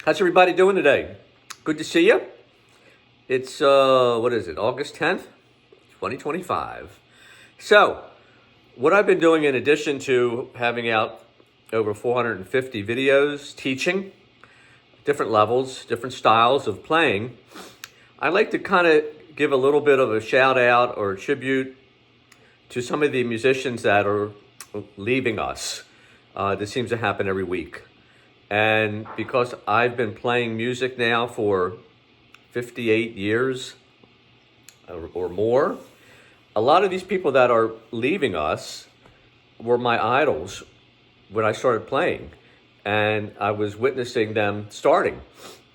How's everybody doing today? Good to see you. It's, what is it, August 10th, 2025. So, what I've been doing in addition to having out over 450 videos teaching different levels, different styles of playing, I like to kind of give a little bit of a shout out or a tribute to some of the musicians that are leaving us. This seems to happen every week. And because I've been playing music now for 58 years or more, a lot of these people that are leaving us were my idols when I started playing. And I was witnessing them starting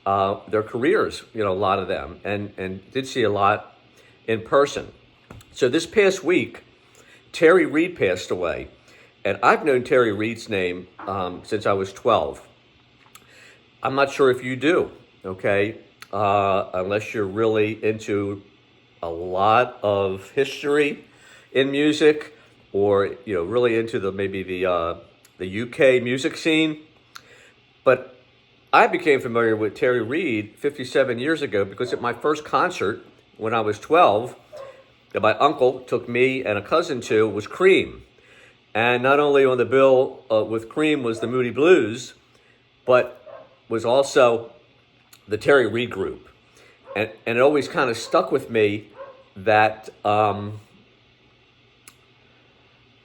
their careers, a lot of them, and did see a lot in person. So this past week, Terry Reid passed away. And I've known Terry Reid's name since I was 12. I'm not sure if you do, okay? Unless you're really into a lot of history in music, or really into the UK music scene. But I became familiar with Terry Reid 57 years ago because at my first concert when I was 12, that my uncle took me and a cousin to was Cream. And not only on the bill with Cream was the Moody Blues, but was also the Terry Reid group. And it always kind of stuck with me that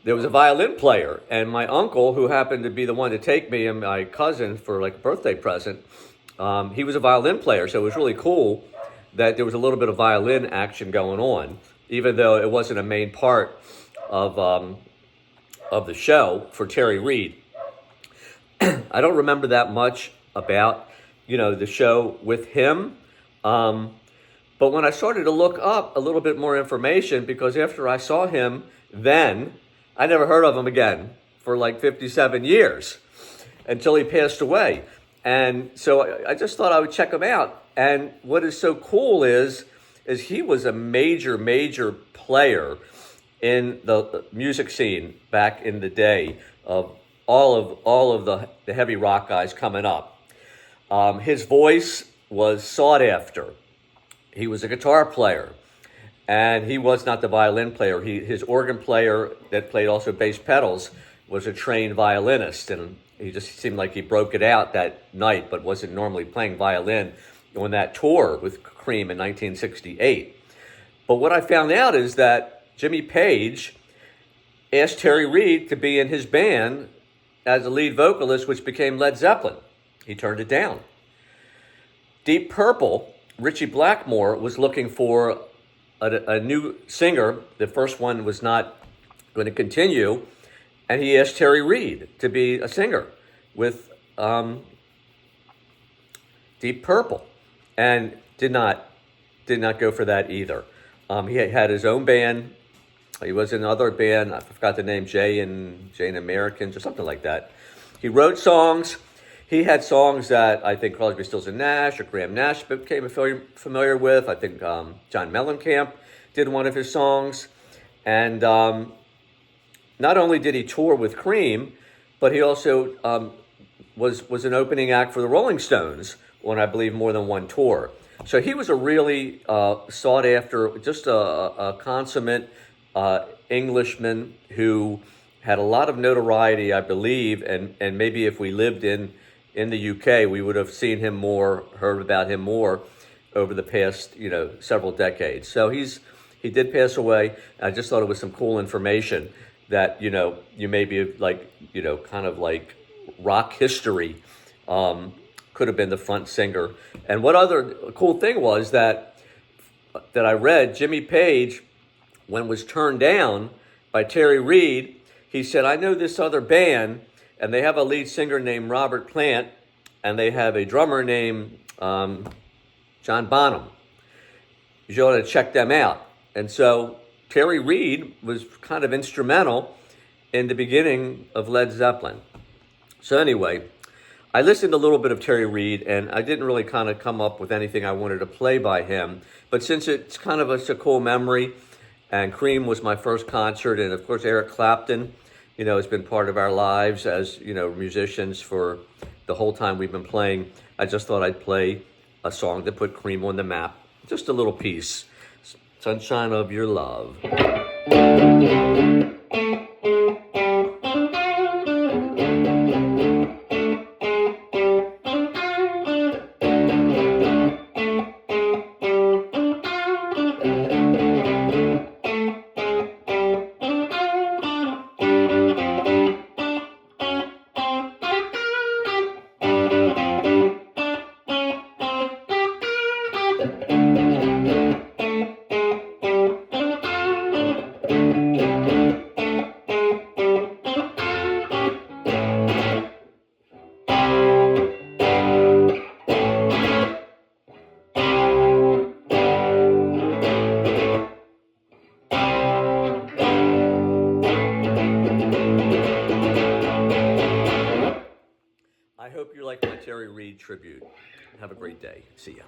there was a violin player. And my uncle, who happened to be the one to take me and my cousin for like a birthday present, he was a violin player. So it was really cool that there was a little bit of violin action going on, even though it wasn't a main part of the show for Terry Reid. I don't remember that much about, the show with him. But when I started to look up a little bit more information, because after I saw him then, I never heard of him again for like 57 years until he passed away. And so I just thought I would check him out. And what is so cool is he was a major player in the music scene back in the day of all of the heavy rock guys coming up. His voice was sought after. He was a guitar player, and he was not the violin player. His organ player that played also bass pedals was a trained violinist, and he just seemed like he broke it out that night, but wasn't normally playing violin on that tour with Cream in 1968. But what I found out is that Jimmy Page asked Terry Reid to be in his band as a lead vocalist, which became Led Zeppelin. He turned it down. Deep Purple, Ritchie Blackmore was looking for a new singer. The first one was not going to continue, and he asked Terry Reid to be a singer with Deep Purple, and did not go for that either. He had his own band. He was in another band. I forgot the name, Jane Americans or something like that. He wrote songs. He had songs that I think Crosby, Stills and Nash or Graham Nash became familiar with. I think John Mellencamp did one of his songs. And not only did he tour with Cream, but he also was an opening act for the Rolling Stones on, I believe, more than one tour. So he was a really sought after, just a consummate Englishman who had a lot of notoriety, I believe, and maybe if we lived in the UK, we would have seen him more, heard about him more over the past, several decades. So he did pass away. I just thought it was some cool information that, you maybe like, kind of like rock history could have been the front singer. And what other cool thing was that I read, Jimmy Page, when was turned down by Terry Reid, he said, I know this other band, and they have a lead singer named Robert Plant, and they have a drummer named John Bonham. You ought to check them out. And so Terry Reid was kind of instrumental in the beginning of Led Zeppelin. So anyway, I listened a little bit of Terry Reid, and I didn't really kind of come up with anything I wanted to play by him. But since it's kind of a cool memory, and Cream was my first concert, and of course Eric Clapton, has been part of our lives as, musicians for the whole time we've been playing. I just thought I'd play a song to put Cream on the map. Just a little piece. Sunshine of Your Love. I hope you like my Reid tribute. Have a great day. See ya.